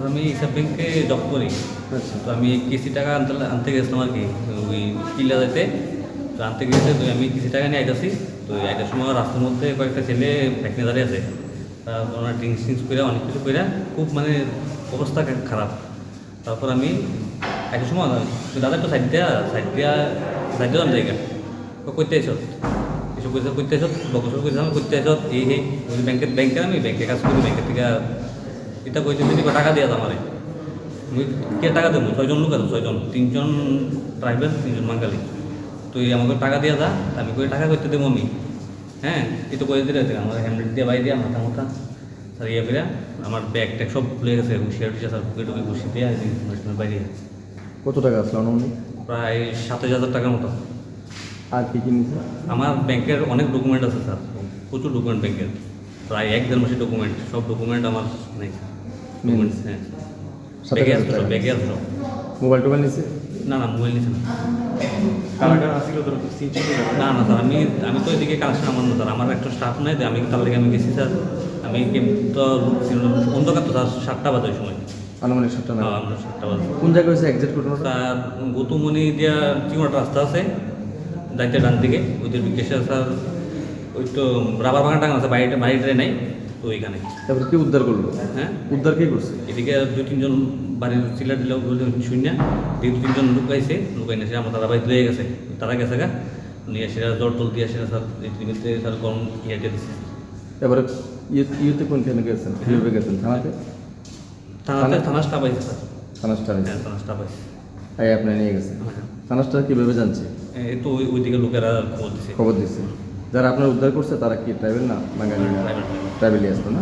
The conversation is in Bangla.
আমি হিসাব ব্যাংকে জব করি। আচ্ছা। তো আমি কিস্তি টাকা আনতে গেছিলাম আর কি, ওই কিল্লা যাইতে। তো আনতে গেছে, তো আমি কিস্তি টাকা নিয়ে আইতাছি। তো আইটার সময় রাস্তার মধ্যে কয়েকটা ছেলে ফ্যাক্টরি দাঁড়িয়ে আছে। তারপর ওনার ড্রিঙ্কস টিঙ্কস করে অনেক কিছু করে খুব মানে অবস্থা খারাপ। তারপর আমি একটা সময় দাদা একটু সাইড দেওয়া জায়গা করতে এসত এসব করতে এসত বকসর করছিলাম করতে এসত এই ওই ব্যাংকের আমি ব্যাংকে কাজ করি, ব্যাংকের থেকে এটা কইতে টাকা দিয়ে আমার কে টাকা দেবো, 6 জন লোক আছে, 6 জন, 3 জন ড্রাইভার, 3 জন বাঙালি। তো এই আমাকে টাকা দিয়ে যা, আমি কই টাকা করতে দেবো আমি। হ্যাঁ, এই তো করে দিলে আমার হ্যান্ডেল দিয়ে বাই দিয়ে মাথা স্যার ইয়ে করে আমার ব্যাগ ট্যাগ সব ভুলে গেছে, হুঁশিয়ার টুশিয়ার স্যার বুকে টুকে বসিয়ে দিয়ে বাইরে। কত টাকা আসলো অনুমানিক? প্রায় 27,000 টাকার মতো। আর কি কি নিছে? আমার ব্যাংকের অনেক ডকুমেন্ট আছে স্যার, প্রচুর ডকুমেন্ট ব্যাংকের, প্রায় 1-1.5 মাসের ডকুমেন্ট, সব ডকুমেন্ট আমার নেই ডকুমেন্টস। হ্যাঁ, ব্যাগে আছে সব, ব্যাগে আছে সব। মোবাইল টোবাইল নিছে? না মোবাইল নিচ্ছে না। কারাগার আসছিল তোর না স্যার, আমি তো এদিকে কানেকশন আমার না স্যার, আমার একটা স্টাফ নাই, আমি তার লেগে আমি গেছি স্যার। আমি তো অন্ধকার তো স্যার, 7টা বাজে ওই সময়। আনুমানিক 7টা না? আমরা 7টা বাজে। কোন জায়গায় হয়েছে এক্সাক্ট ঘটনাটা? স্যার গৌতমণি দিয়া চিমটা রাস্তা আছে যাইতে ডান দিকে, ওইদের বিকেশে স্যার ওই তো রাবার বাগান টাঙানো আছে, বাড়িটা নাই তো ওইখানে। তারপরে কি উদ্ধার করলো? হ্যাঁ, উদ্ধার কে করছে? এদিকে 2-3 জন বাড়ির চিল্লা দিল শুনি না, 2-3 জন লুকাইছে, লুকাই না সে আমার দাদা ভাই লয়ে গেছে, তারা গেছে গা নিয়ে সেটা জল টল দিয়ে সেটা স্যার এই স্যার গরম ইয়ে দিয়ে দিচ্ছে। এবারে ইয়েতে কোনখানে গেছেন? কীভাবে গেছেন? থানাতে? থানা স্টাফ আছে স্যার। থানা স্টাফে? হ্যাঁ, থানা স্টাফ আছে। তাই আপনি নিয়ে গেছেন? হ্যাঁ, থানা স্টাফ কীভাবে জানছে? এই তো ওইদিকে লোকেরা খবর দিছে। খবর দিচ্ছে। যারা আপনার উদ্ধার করছে তারা কি ট্রাইবেল না বাঙালি না? Tribal. ট্রাইবেলই আসতো না?